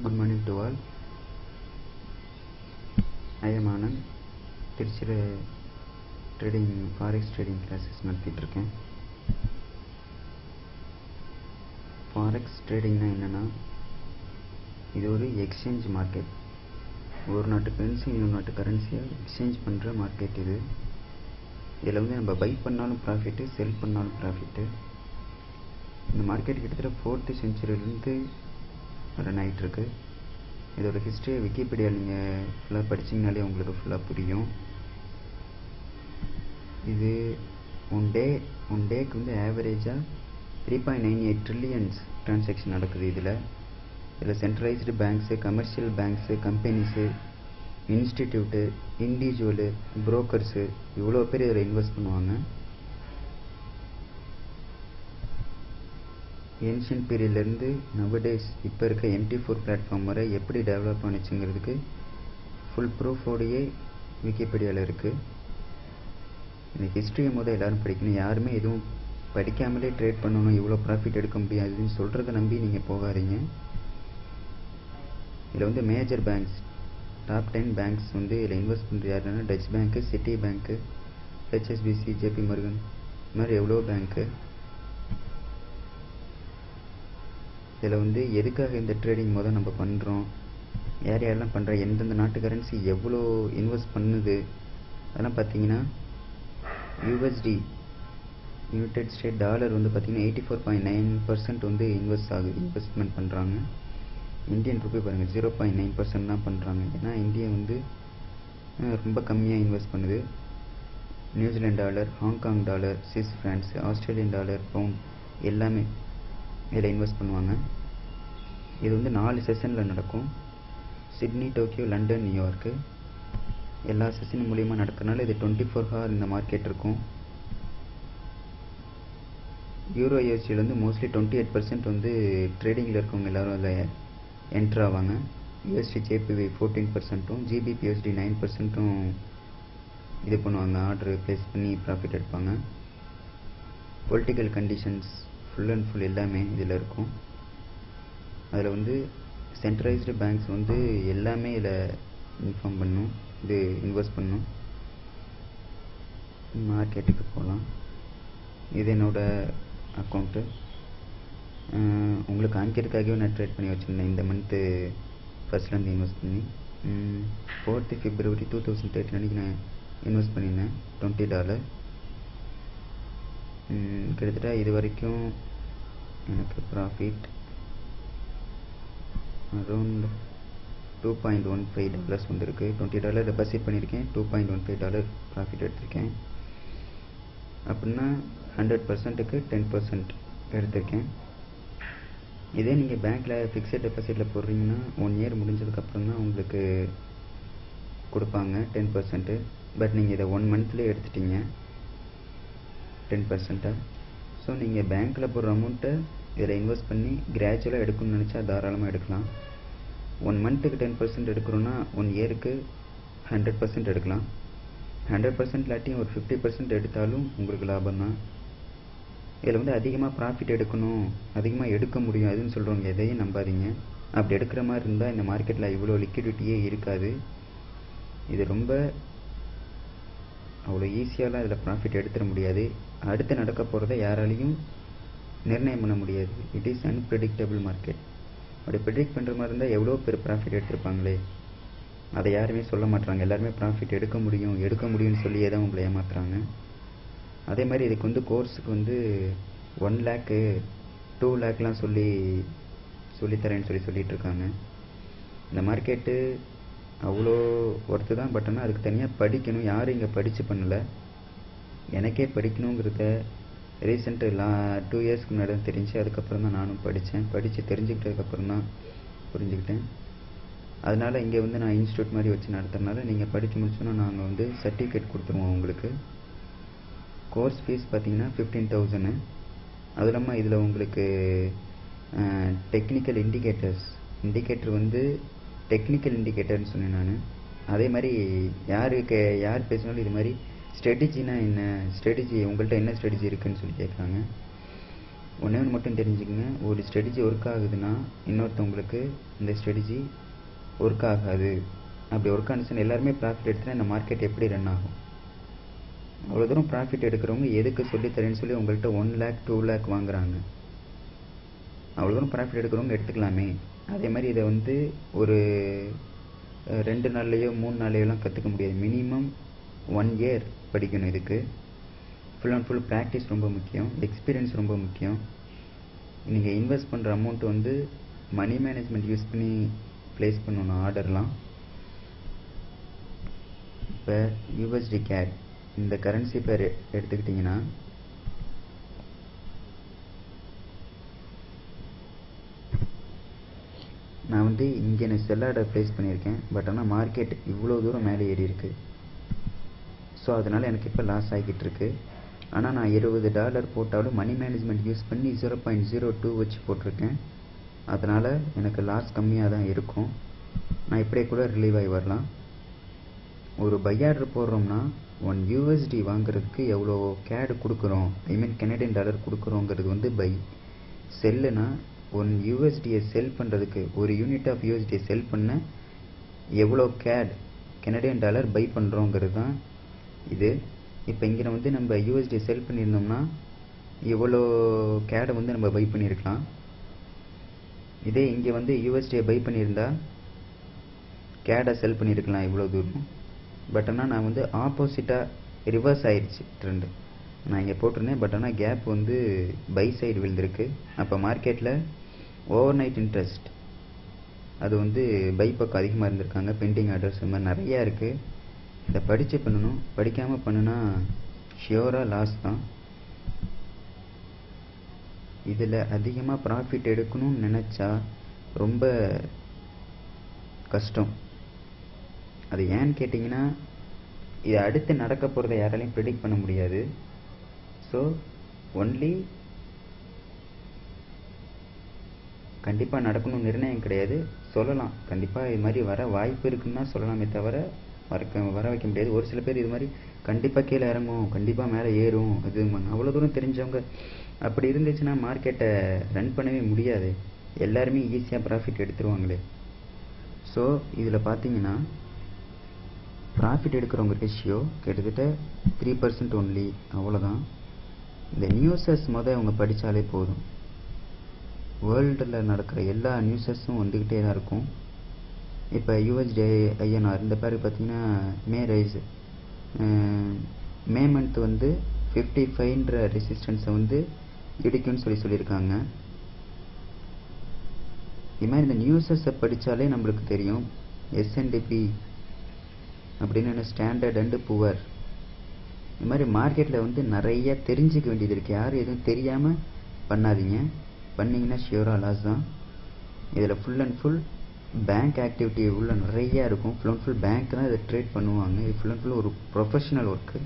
Good morning to all. I am Anand. திருச்சியில் forex trading classes நடத்திட்டுருக்கேன். Forex ட்ரேடிங்னா என்னென்னா, இது ஒரு எக்ஸ்சேஞ்ச் மார்க்கெட். ஒரு நாட்டு கரன்சி இன்னொரு நாட்டு கரன்சியை எக்ஸ்சேஞ்ச் பண்ணுற மார்க்கெட் இது. இதில் வந்து நம்ம பை பண்ணாலும் ப்ராஃபிட்டு, செல் பண்ணாலும் ப்ராஃபிட்டு. இந்த மார்க்கெட் கிட்டத்தட்ட 4th centuryலேருந்து ரன் ஆகிட்டுருக்கு. இதோட ஹிஸ்ட்ரியை விக்கிபீடியாவில் நீங்கள் ஃபுல்லாக படிச்சிங்கனாலே உங்களுக்கு ஃபுல்லாக புரியும். இது ஒன் டேக்கு வந்து ஆவரேஜாக 3.98 ட்ரில்லியன்ஸ் டிரான்சாக்ஷன் நடக்குது. இதில் centralised banks, commercial banks, companies, institute, individual, brokers இவ்வளோ பேர் இதில் இன்வெஸ்ட் பண்ணுவாங்க. ஏன்ஷியன்ட் பீரியட்லேருந்து நவடேஸ் இப்போ இருக்க MT4 பிளாட்ஃபார்ம் வரை எப்படி டெவலப் ஆனிச்சுங்கிறதுக்கு ஃபுல் ப்ரூஃபோடையே விக்கிபீடியாவில் இருக்குது. இந்த ஹிஸ்ட்ரியை எல்லோரும் படிக்கணும். யாருமே எதுவும் படிக்காமலே ட்ரேட் பண்ணணும், இவ்வளோ ப்ராஃபிட் எடுக்க முடியாதுன்னு சொல்கிறத நம்பி நீங்கள் போகாதீங்க. இதில் வந்து மேஜர் பேங்க்ஸ், டாப் 10 பேங்க்ஸ் வந்து இதில் இன்வெஸ்ட் பண்ணுறது யாருன்னா டச் பேங்க்கு, சிட்டி பேங்க்கு, HSBC, JP Morgan, இந்த மாதிரி எவ்வளோ பேங்க்கு. இதில் வந்து எதுக்காக இந்த ட்ரேடிங் நம்ம பண்ணுறோம், யாரெல்லாம் பண்ணுறோம், எந்தெந்த நாட்டு கரன்சி எவ்வளோ இன்வெஸ்ட் பண்ணுது, அதெல்லாம் பார்த்தீங்கன்னா USD யுனைடெட் ஸ்டேட் டாலர் வந்து பார்த்தீங்கன்னா 84.9% வந்து இன்வெஸ்ட்மெண்ட் பண்ணுறாங்க. இந்தியன் ருபி பாருங்கள் 0.9% தான் பண்ணுறாங்க. ஏன்னா இந்தியா வந்து ரொம்ப கம்மியாக இன்வெஸ்ட் பண்ணுது. New Zealand dollar, Hong Kong dollar, Swiss francs, Australian dollar, pound எல்லாமே இதில் இன்வெஸ்ட் பண்ணுவாங்க. இது வந்து 4 செஷனில் நடக்கும். சிட்னி, டோக்கியோ, லண்டன், நியூயார்க்கு எல்லா செஷன் மூலியமாக நடக்கிறனால இது 24 hour இந்த மார்க்கெட் இருக்கும். யூரோ யூஎஸ்டியில் வந்து மோஸ்ட்லி 28% வந்து ட்ரேடிங்கில் இருக்கவங்க எல்லோரும் அதில் என்ட்ரு ஆவாங்க. USD JPY 14%, GBP/USD 9% இது பண்ணுவாங்க, ஆர்டர் ப்ளேஸ் பண்ணி ப்ராஃபிட் எடுப்பாங்க. Political conditions full and full எல்லாமே இதில் இருக்கும். அதில் வந்து சென்ட்ரலைஸ்டு பேங்க்ஸ் வந்து எல்லாமே இதில் இன்ஃபார்ம் பண்ணும், இது இன்வெஸ்ட் பண்ணும். மார்க்கெட்டுக்கு போகலாம். இது என்னோடய அக்கௌண்ட்டு. உங்களுக்கு காமிக்கிறதுக்காகவே நான் ட்ரேட் பண்ணி வச்சுருந்தேன். இந்த மந்த்து ஃபர்ஸ்ட்லேருந்து இன்வெஸ்ட் பண்ணி 4th February 2013 அன்றைக்கி நான் இன்வெஸ்ட் பண்ணியிருந்தேன் $20. கிட்டத்தட்ட இது வரைக்கும் எனக்கு ப்ராஃபிட் அரௌண்ட் $2.15 வந்திருக்கு. $20 டெபாசிட் பண்ணியிருக்கேன், $2.15 ப்ராஃபிட் எடுத்திருக்கேன். அப்படின்னா 100%க்கு 10% எடுத்திருக்கேன். இதே நீங்கள் பேங்க்கில் ஃபிக்ஸட் டெபாசிட்டில் போடுறீங்கன்னா 1 year முடிஞ்சதுக்கப்புறம் தான் உங்களுக்கு கொடுப்பாங்க 10%. பட் நீங்கள் இதை 1 monthலேயே எடுத்துட்டீங்க 10%. ஸோ நீங்கள் பேங்க்கில் போடுற அமௌண்ட்டை இதில் இன்வெஸ்ட் பண்ணி கிராஜுவலாக எடுக்கணும்னு நினச்சா தாராளமாக எடுக்கலாம். 1 monthக்கு 10% எடுக்கிறோன்னா 1 yearக்கு 100% எடுக்கலாம். 100% இல்லாட்டியும் ஒரு 50% எடுத்தாலும் உங்களுக்கு லாபம் தான். இதில் வந்து அதிகமாக ப்ராஃபிட் எடுக்கணும், அதிகமாக எடுக்க முடியும் அதுன்னு சொல்கிறவங்க எதையும் நம்பாதீங்க. அப்படி எடுக்கிற மாதிரி இருந்தால் இந்த மார்க்கெட்டில் இவ்வளோ லிக்விடிட்டியே இருக்காது. இது ரொம்ப அவ்வளோ ஈஸியாலாம் இதில் ப்ராஃபிட் எடுத்துட முடியாது. அடுத்து நடக்க போகிறத யாராலையும் நிர்ணயம் பண்ண முடியாது. It is unpredictable market. அப்படி ப்ரிடிக்ட் பண்ணுற மாதிரி இருந்தால் எவ்வளோ பேர் ப்ராஃபிட் எடுத்திருப்பாங்களே, அதை யாருமே சொல்ல மாட்டாங்க. எல்லாருமே ப்ராஃபிட் எடுக்க முடியும்னு சொல்லியே தான் உங்களை ஏமாத்துறாங்க. அதே மாதிரி இதுக்கு வந்து கோர்ஸுக்கு வந்து 1 lakh 2 lakhலாம் சொல்லித்தரேன்னு சொல்லிட்டு இருக்காங்க. இந்த மார்க்கெட்டு அவ்வளோ ஒர்த்து தான். பட் ஆனால் அதுக்கு தனியாக படிக்கணும். யாரும் இங்கே படித்து பண்ணலை. எனக்கே படிக்கணுங்கிறத ரீசெண்ட்டு 2 yearsக்கு முன்னாடி தான் தெரிஞ்சு. அதுக்கப்புறம் தான் நானும் படித்து தெரிஞ்சுக்கிட்டதுக்கப்புறம் தான் புரிஞ்சுக்கிட்டேன். அதனால் இங்கே வந்து நான் இன்ஸ்டியூட் மாதிரி வச்சு நடத்துறதுனால நீங்கள் படித்து முடிச்சோன்னா நாங்கள் வந்து சர்டிஃபிகேட் கொடுத்துருவோம் உங்களுக்கு. கோர்ஸ் ஃபீஸ் பார்த்தீங்கன்னா 15,000. அது இல்லாமல் இதில் உங்களுக்கு டெக்னிக்கல் இண்டிகேட்டர் வந்து டெக்னிக்கல் இண்டிகேட்டர்னு சொன்னேன் நான். அதே மாதிரி யார் பேசினாலும் இது மாதிரி ஸ்ட்ராட்டஜினா என்ன, ஸ்ட்ராட்டஜி உங்கள்கிட்ட என்ன ஸ்ட்ராட்டஜி இருக்குதுன்னு சொல்லி கேட்குறாங்க. ஒன்றே ஒன்று மட்டும் தெரிஞ்சுக்கங்க, ஒரு ஸ்ட்ராட்டஜி ஒர்க் ஆகுதுன்னா இன்னொருத்தவங்களுக்கு இந்த ஸ்ட்ராட்டஜி ஒர்க் ஆகாது. அப்படி ஒர்க் ஆனிச்சுன்னா எல்லாருமே ப்ராஃபிட் எடுத்துனா இந்த மார்க்கெட் எப்படி ரன் ஆகும்? அவ்வளோ தூரம் ப்ராஃபிட் எடுக்கிறவங்க எதுக்கு சொல்லித்தரேன்னு சொல்லி உங்கள்கிட்ட 1 lakh 2 lakh வாங்குறாங்க? அவ்வளோ தூரம் ப்ராஃபிட் எடுக்கிறவங்க எடுத்துக்கலாமே. அதே மாதிரி இதை வந்து ஒரு 2 நாள்லையோ 3 நாள்லையோலாம் கற்றுக்க முடியாது. மினிமம் 1 year படிக்கணும். இதுக்கு ஃபுல் அண்ட் ஃபுல் ப்ராக்டிஸ் ரொம்ப முக்கியம், எக்ஸ்பீரியன்ஸ் ரொம்ப முக்கியம். நீங்கள் இன்வெஸ்ட் பண்ணுற அமௌண்ட் வந்து மணி மேனேஜ்மெண்ட் யூஸ் பண்ணி ப்ளேஸ் பண்ணணும் ஆர்டர்லாம். இப்போ USD CAD இந்த கரன்சி பேர் எடுத்துக்கிட்டிங்கன்னா நான் வந்து இங்கே நான் செல் ஆர்டர் ப்ளேஸ் பண்ணியிருக்கேன். பட் ஆனால் மார்க்கெட் இவ்வளோ தூரம் மேலே ஏறி இருக்கு. ஸோ அதனால் எனக்கு இப்போ லாஸ் ஆகிக்கிட்டு இருக்கு. ஆனால் நான் $20 போட்டாலும் மணி மேனேஜ்மெண்ட் யூஸ் பண்ணி 0.02 வச்சு போட்டிருக்கேன். அதனால் எனக்கு லாஸ் கம்மியாக தான் இருக்கும். நான் இப்படியே கூட ரிலீவ் ஆகி வரலாம். ஒரு பை ஆர்டர் போடுறோம்னா 1 USD வாங்குறதுக்கு எவ்வளோ CAD கொடுக்குறோம், ஐ மீன் கனடியன் டாலர் கொடுக்குறோங்கிறது வந்து பை. செல்லுனா 1 USD செல் பண்ணுறதுக்கு, ஒரு யூனிட் ஆஃப் USD செல் பண்ண எவ்வளோ CAD கனடியன் டாலர் பை பண்ணுறோங்கிறது தான் இது. இப்போ இங்கே வந்து நம்ம USD செல் பண்ணியிருந்தோம்னா எவ்வளோ CAD வந்து நம்ம பை பண்ணியிருக்கலாம். இதே இங்கே வந்து USD பை பண்ணியிருந்தா CAD செல் பண்ணியிருக்கலாம் இவ்வளோ தூரம். பட் ஆனால் நான் வந்து ஆப்போசிட்டாக ரிவர்ஸ் ஆயிடுச்சு ட்ரெண்டு. நான் இங்கே போட்டிருந்தேன், பட் ஆனால் கேப் வந்து பை சைடு விழுந்திருக்கு. அப்போ மார்க்கெட்டில் ஓவர் நைட் இன்ட்ரெஸ்ட் அது வந்து பை பக்கம் அதிகமாக இருந்திருக்காங்க. பெண்டிங் ஆர்டர்ஸ் இந்த மாதிரி நிறையா இருக்குது. இதை படித்து பண்ணணும். படிக்காமல் பண்ணுனா ஷியோராக லாஸ் தான். இதில் அதிகமாக ப்ராஃபிட் எடுக்கணும்னு நினச்சா ரொம்ப கஷ்டம். அது ஏன்னு கேட்டிங்கன்னா, இது அடுத்து நடக்க போகிறத யாராலையும் ப்ரெடிக்ட் பண்ண முடியாது. ஸோ ஒன்லி கண்டிப்பாக நடக்கணும் நிர்ணயம் கிடையாது. சொல்லலாம் கண்டிப்பாக இது மாதிரி வர வாய்ப்பு இருக்குன்னு தான் சொல்லலாமே தவிர வர வைக்க முடியாது. ஒரு சில பேர் இது மாதிரி கண்டிப்பாக கீழே இறங்கும், கண்டிப்பாக மேலே ஏறும், இது அவ்வளோ தூரம் தெரிஞ்சவங்க. அப்படி இருந்துச்சுன்னா மார்க்கெட்டை ரன் பண்ணவே முடியாது. எல்லாருமே ஈஸியாக ப்ராஃபிட் எடுத்துருவாங்களே. ஸோ இதில் பார்த்தீங்கன்னா ப்ராஃபிட் எடுக்கிறவங்க ரேஷியோ கிட்டத்தட்ட 3% ஒன்லி, அவ்வளோதான். இந்த நியூஸஸ் அவங்க படித்தாலே போதும். வேர்ல்டில் நடக்கிற எல்லா நியூஸஸும் வந்துக்கிட்டே தான் இருக்கும். இப்போ USD INR இந்த பேர் பார்த்தீங்கன்னா மே ரைஸ், மே மந்த் வந்து 55ன்ற ரெசிஸ்டன்ஸை வந்து இடிக்கும்னு சொல்லியிருக்காங்க. இது மாதிரி இந்த நியூஸஸை படித்தாலே நம்மளுக்கு தெரியும். S&P அப்படின்னு ஸ்டாண்டர்ட் அண்டு புவர், இது மாதிரி மார்க்கெட்டில் வந்து நிறைய தெரிஞ்சுக்க வேண்டியது இருக்குது. யாரும் எதுவும் தெரியாமல் பண்ணாதீங்க. பண்ணிங்கன்னா ஷியோராக லாஸ் தான். இதில் full and full bank activity உள்ள நிறையா இருக்கும். ஃபுல் அண்ட் ஃபுல் பேங்க் தான் இதை ட்ரேட் பண்ணுவாங்க. இது ஃபுல் அண்ட் ஃபுல் ஒரு ப்ரொஃபஷனல் ஒர்க்கு.